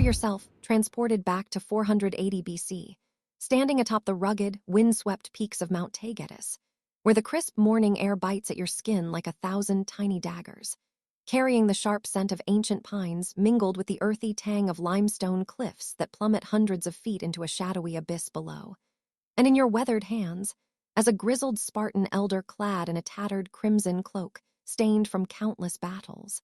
yourself transported back to 480 BC, standing atop the rugged, windswept peaks of Mount Taygetus, where the crisp morning air bites at your skin like 1,000 tiny daggers, carrying the sharp scent of ancient pines mingled with the earthy tang of limestone cliffs that plummet hundreds of feet into a shadowy abyss below. And in your weathered hands, as a grizzled Spartan elder clad in a tattered crimson cloak, stained from countless battles,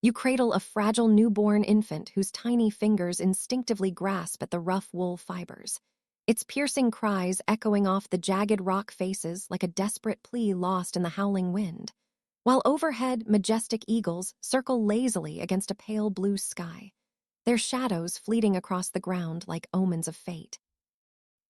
you cradle a fragile newborn infant whose tiny fingers instinctively grasp at the rough wool fibers, its piercing cries echoing off the jagged rock faces like a desperate plea lost in the howling wind, while overhead majestic eagles circle lazily against a pale blue sky, their shadows fleeting across the ground like omens of fate.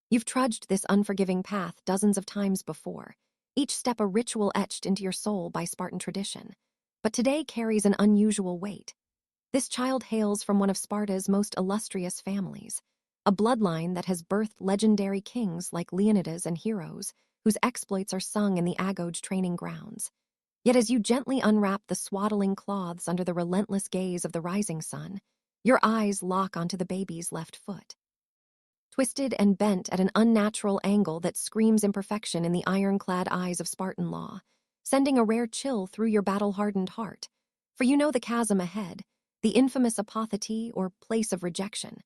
You've trudged this unforgiving path dozens of times before, each step a ritual etched into your soul by Spartan tradition. But today carries an unusual weight. This child hails from one of Sparta's most illustrious families, a bloodline that has birthed legendary kings like Leonidas and heroes, whose exploits are sung in the Agoge training grounds. Yet as you gently unwrap the swaddling cloths under the relentless gaze of the rising sun, your eyes lock onto the baby's left foot. Twisted and bent at an unnatural angle that screams imperfection in the ironclad eyes of Spartan law, sending a rare chill through your battle-hardened heart. For you know the chasm ahead, the infamous apothete or place of rejection,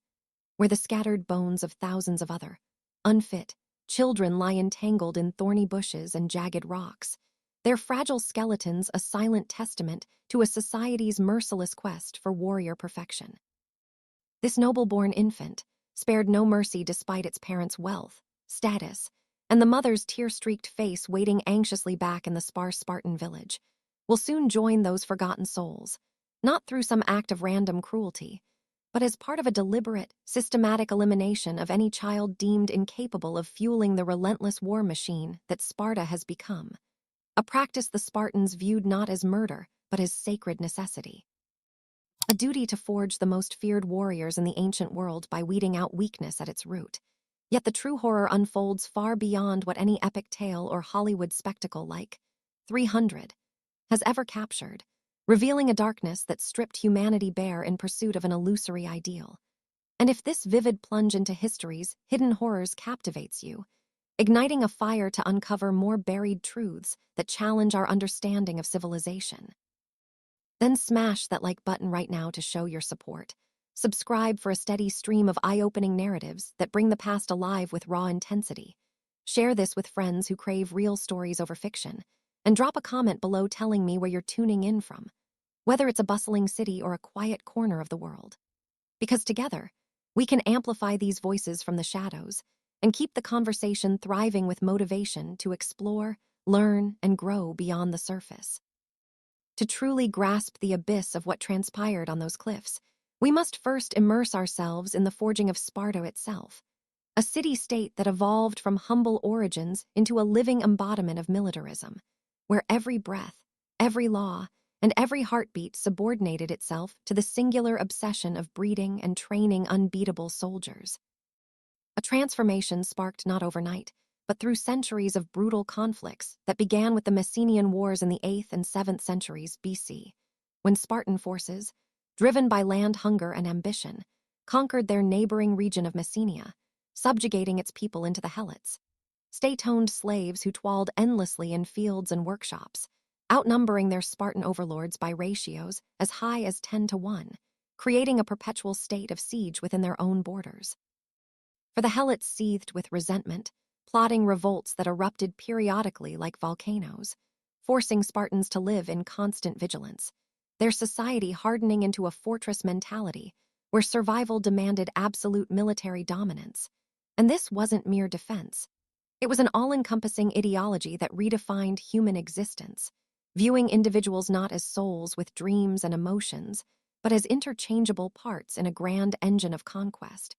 where the scattered bones of thousands of other, unfit, children lie entangled in thorny bushes and jagged rocks, their fragile skeletons a silent testament to a society's merciless quest for warrior perfection. This noble-born infant, spared no mercy despite its parents' wealth, status, and the mother's tear-streaked face waiting anxiously back in the sparse Spartan village, will soon join those forgotten souls, not through some act of random cruelty, but as part of a deliberate, systematic elimination of any child deemed incapable of fueling the relentless war machine that Sparta has become, a practice the Spartans viewed not as murder, but as sacred necessity. A duty to forge the most feared warriors in the ancient world by weeding out weakness at its root. Yet the true horror unfolds far beyond what any epic tale or Hollywood spectacle like 300 has ever captured, revealing a darkness that stripped humanity bare in pursuit of an illusory ideal. And if this vivid plunge into history's hidden horrors captivates you, igniting a fire to uncover more buried truths that challenge our understanding of civilization, then smash that like button right now to show your support. Subscribe for a steady stream of eye-opening narratives that bring the past alive with raw intensity. Share this with friends who crave real stories over fiction, and drop a comment below telling me where you're tuning in from, whether it's a bustling city or a quiet corner of the world. Because together, we can amplify these voices from the shadows and keep the conversation thriving with motivation to explore, learn, and grow beyond the surface. To truly grasp the abyss of what transpired on those cliffs, we must first immerse ourselves in the forging of Sparta itself, a city-state that evolved from humble origins into a living embodiment of militarism, where every breath, every law, and every heartbeat subordinated itself to the singular obsession of breeding and training unbeatable soldiers. A transformation sparked not overnight, but through centuries of brutal conflicts that began with the Messenian Wars in the 8th and 7th centuries BC, when Spartan forces, driven by land hunger and ambition, conquered their neighboring region of Messenia, subjugating its people into the Helots, state-owned slaves who toiled endlessly in fields and workshops, outnumbering their Spartan overlords by ratios as high as 10-1, creating a perpetual state of siege within their own borders. For the Helots seethed with resentment, plotting revolts that erupted periodically like volcanoes, forcing Spartans to live in constant vigilance, their society hardening into a fortress mentality where survival demanded absolute military dominance. And this wasn't mere defense. It was an all-encompassing ideology that redefined human existence, viewing individuals not as souls with dreams and emotions, but as interchangeable parts in a grand engine of conquest,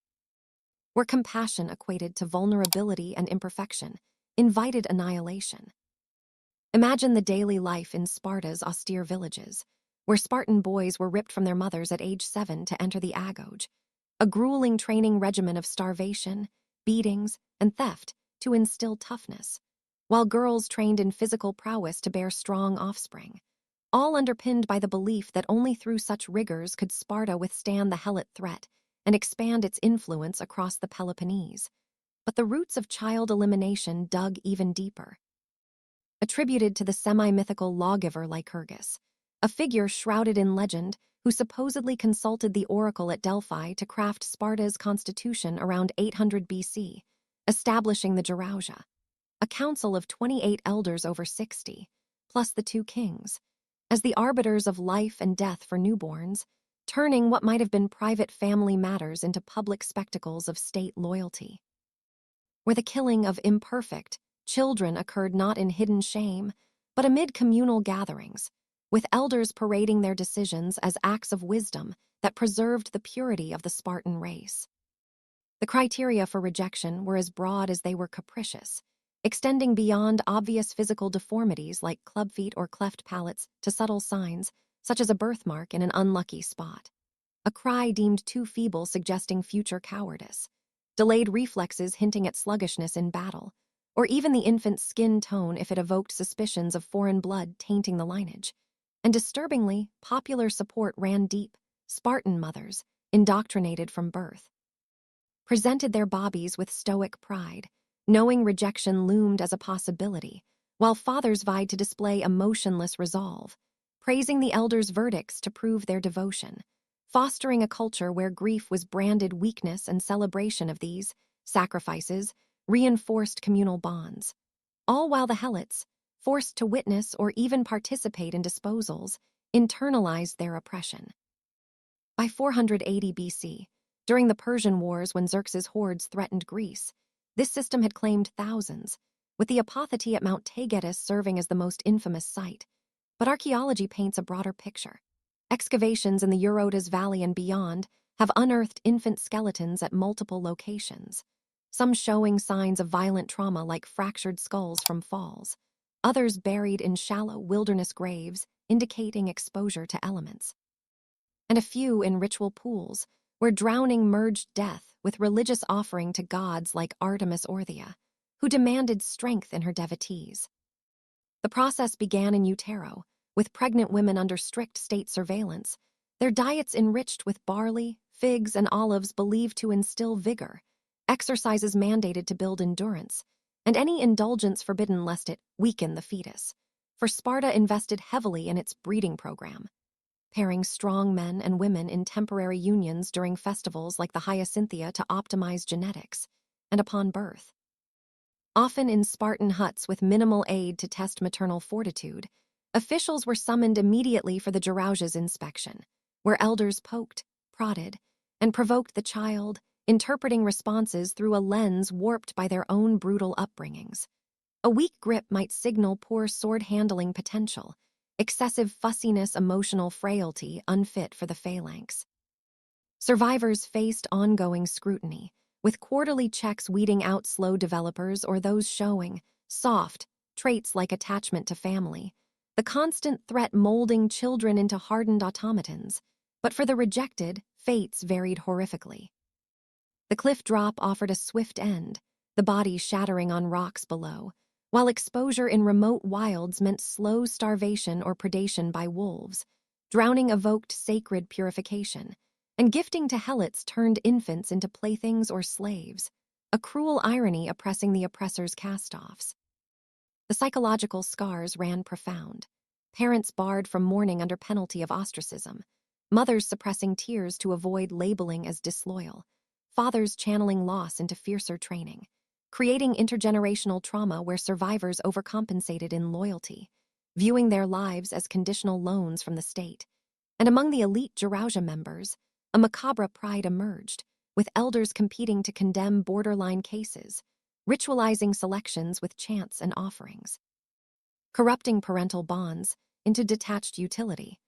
where compassion equated to vulnerability and imperfection, invited annihilation. Imagine the daily life in Sparta's austere villages, where Spartan boys were ripped from their mothers at age 7 to enter the Agoge, a grueling training regimen of starvation, beatings, and theft to instill toughness, while girls trained in physical prowess to bear strong offspring, all underpinned by the belief that only through such rigors could Sparta withstand the Helot threat and expand its influence across the Peloponnese. But the roots of child elimination dug even deeper. Attributed to the semi-mythical lawgiver Lycurgus, a figure shrouded in legend who supposedly consulted the oracle at Delphi to craft Sparta's constitution around 800 BC, establishing the Gerousia, a council of 28 elders over 60, plus the two kings, as the arbiters of life and death for newborns, turning what might have been private family matters into public spectacles of state loyalty. Where the killing of imperfect children occurred not in hidden shame, but amid communal gatherings, with elders parading their decisions as acts of wisdom that preserved the purity of the Spartan race. The criteria for rejection were as broad as they were capricious, extending beyond obvious physical deformities like club feet or cleft palates to subtle signs, such as a birthmark in an unlucky spot, a cry deemed too feeble suggesting future cowardice, delayed reflexes hinting at sluggishness in battle, or even the infant's skin tone if it evoked suspicions of foreign blood tainting the lineage. And disturbingly, popular support ran deep. Spartan mothers, indoctrinated from birth, presented their bobbies with stoic pride, knowing rejection loomed as a possibility, while fathers vied to display emotionless resolve, praising the elders' verdicts to prove their devotion, fostering a culture where grief was branded weakness and celebration of these sacrifices reinforced communal bonds, all while the Helots, forced to witness or even participate in disposals, internalized their oppression. By 480 BC, during the Persian Wars when Xerxes' hordes threatened Greece, this system had claimed thousands, with the apotheke at Mount Taygetus serving as the most infamous site. But archaeology paints a broader picture. Excavations in the Eurotas Valley and beyond have unearthed infant skeletons at multiple locations, some showing signs of violent trauma like fractured skulls from falls, others buried in shallow wilderness graves indicating exposure to elements, and a few in ritual pools where drowning merged death with religious offering to gods like Artemis Orthia, who demanded strength in her devotees. The process began in utero, with pregnant women under strict state surveillance, their diets enriched with barley, figs, and olives believed to instill vigor, exercises mandated to build endurance, and any indulgence forbidden lest it weaken the fetus. For Sparta invested heavily in its breeding program, pairing strong men and women in temporary unions during festivals like the Hyacinthia to optimize genetics, and upon birth. Often in Spartan huts with minimal aid to test maternal fortitude, officials were summoned immediately for the Gerousia's inspection, where elders poked, prodded, and provoked the child, interpreting responses through a lens warped by their own brutal upbringings. A weak grip might signal poor sword-handling potential, excessive fussiness, emotional frailty unfit for the phalanx. Survivors faced ongoing scrutiny, with quarterly checks weeding out slow developers or those showing soft traits like attachment to family, the constant threat molding children into hardened automatons. But for the rejected, fates varied horrifically. The cliff drop offered a swift end, the body shattering on rocks below, while exposure in remote wilds meant slow starvation or predation by wolves. Drowning evoked sacred purification, and gifting to helots turned infants into playthings or slaves, a cruel irony oppressing the oppressor's cast-offs. The psychological scars ran profound. Parents barred from mourning under penalty of ostracism, mothers suppressing tears to avoid labeling as disloyal, fathers channeling loss into fiercer training, creating intergenerational trauma where survivors overcompensated in loyalty, viewing their lives as conditional loans from the state. And among the elite Gerousia members, a macabre pride emerged, with elders competing to condemn borderline cases, ritualizing selections with chants and offerings, corrupting parental bonds into detached utility.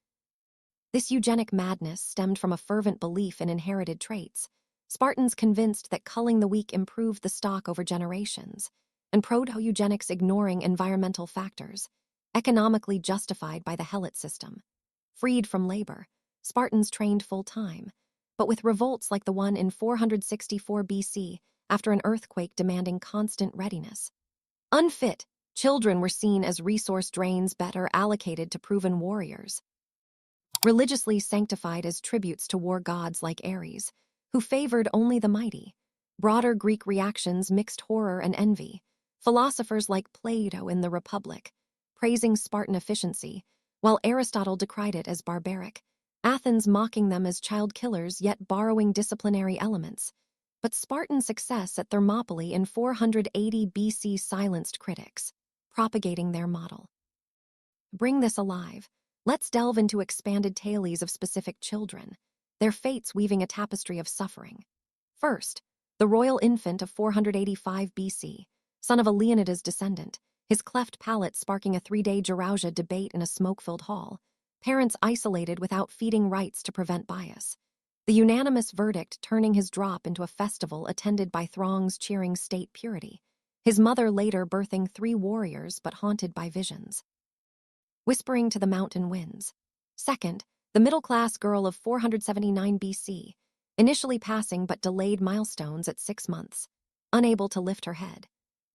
This eugenic madness stemmed from a fervent belief in inherited traits, Spartans convinced that culling the weak improved the stock over generations, and proto-eugenics ignoring environmental factors, economically justified by the helot system. Freed from labor, Spartans trained full-time, but with revolts like the one in 464 BC after an earthquake demanding constant readiness. Unfit Children were seen as resource drains better allocated to proven warriors, religiously sanctified as tributes to war gods like Ares, who favored only the mighty. Broader Greek reactions mixed horror and envy. Philosophers like Plato in the Republic, praising Spartan efficiency, while Aristotle decried it as barbaric. Athens mocking them as child killers yet borrowing disciplinary elements. But Spartan success at Thermopylae in 480 BC silenced critics, propagating their model. Bring this alive. Let's delve into expanded tales of specific children, their fates weaving a tapestry of suffering. First, the royal infant of 485 BC, son of a Leonidas descendant, his cleft palate sparking a 3-day Gerousia debate in a smoke-filled hall, parents isolated without feeding rites to prevent bias. The unanimous verdict turning his drop into a festival attended by throngs cheering state purity, his mother later birthing 3 warriors but haunted by visions. Whispering to the mountain winds. Second, the middle-class girl of 479 BC, initially passing but delayed milestones at 6 months, unable to lift her head,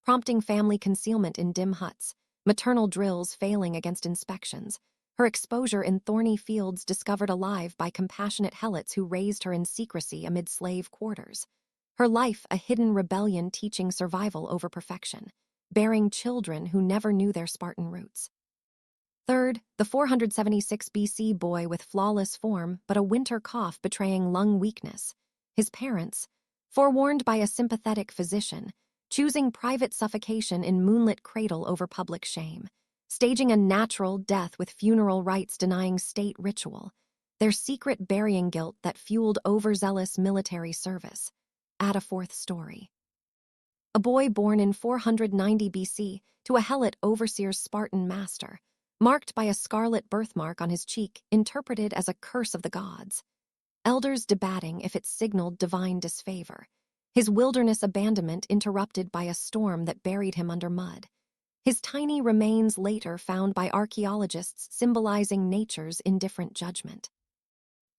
prompting family concealment in dim huts, maternal drills failing against inspections, her exposure in thorny fields discovered alive by compassionate helots who raised her in secrecy amid slave quarters. Her life a hidden rebellion teaching survival over perfection, bearing children who never knew their Spartan roots. Third, the 476 BC boy with flawless form but a winter cough betraying lung weakness. His parents, forewarned by a sympathetic physician, choosing private suffocation in moonlit cradle over public shame, staging a natural death with funeral rites denying state ritual, their secret burying guilt that fueled overzealous military service. Add a fourth story. A boy born in 490 BC to a helot overseer's Spartan master, marked by a scarlet birthmark on his cheek interpreted as a curse of the gods. Elders debating if it signaled divine disfavor. His wilderness abandonment interrupted by a storm that buried him under mud. His tiny remains later found by archaeologists symbolizing nature's indifferent judgment.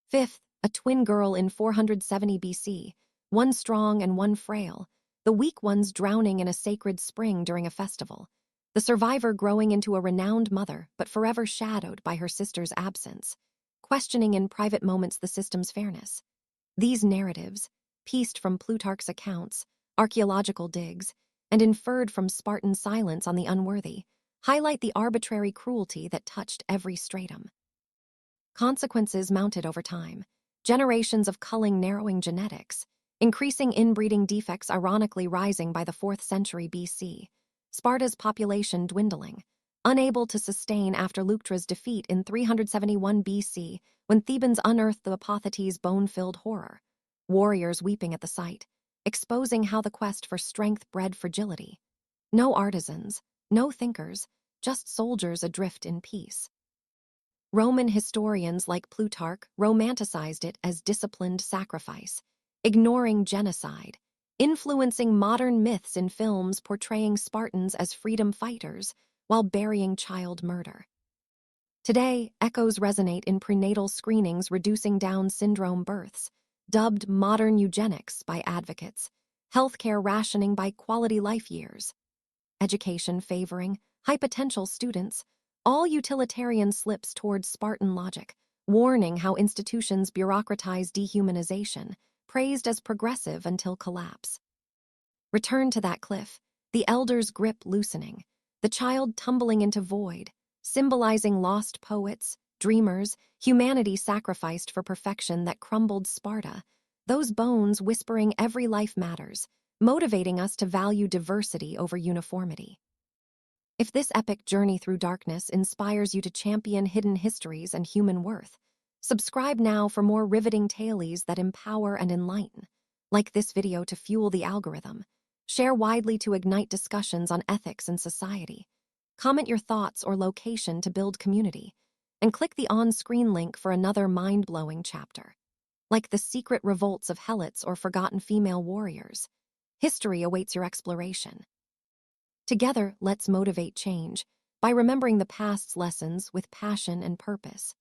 Fifth, a twin girl in 470 BC, one strong and one frail, the weak ones drowning in a sacred spring during a festival. The survivor growing into a renowned mother, but forever shadowed by her sister's absence, questioning in private moments the system's fairness. These narratives, pieced from Plutarch's accounts, archaeological digs, and inferred from Spartan silence on the unworthy, highlight the arbitrary cruelty that touched every stratum. Consequences mounted over time, generations of culling narrowing genetics, increasing inbreeding defects ironically rising by the 4th century BC, Sparta's population dwindling, unable to sustain after Leuctra's defeat in 371 BC when Thebans unearthed the apothete's bone-filled horror, warriors weeping at the sight, exposing how the quest for strength bred fragility. No artisans, no thinkers, just soldiers adrift in peace. Roman historians like Plutarch romanticized it as disciplined sacrifice, ignoring genocide, influencing modern myths in films portraying Spartans as freedom fighters while burying child murder. Today, echoes resonate in prenatal screenings reducing Down syndrome births, dubbed modern eugenics by advocates, healthcare rationing by quality life years, education favoring high potential students, all utilitarian slips towards Spartan logic, warning how institutions bureaucratize dehumanization, praised as progressive until collapse. Return to that cliff, the elder's grip loosening, the child tumbling into void, symbolizing lost poets, dreamers, humanity sacrificed for perfection that crumbled Sparta, those bones whispering every life matters, motivating us to value diversity over uniformity. If this epic journey through darkness inspires you to champion hidden histories and human worth, subscribe now for more riveting tales that empower and enlighten. Like this video to fuel the algorithm. Share widely to ignite discussions on ethics and society. Comment your thoughts or location to build community. And click the on-screen link for another mind-blowing chapter. Like the secret revolts of helots or forgotten female warriors. History awaits your exploration. Together, let's motivate change by remembering the past's lessons with passion and purpose.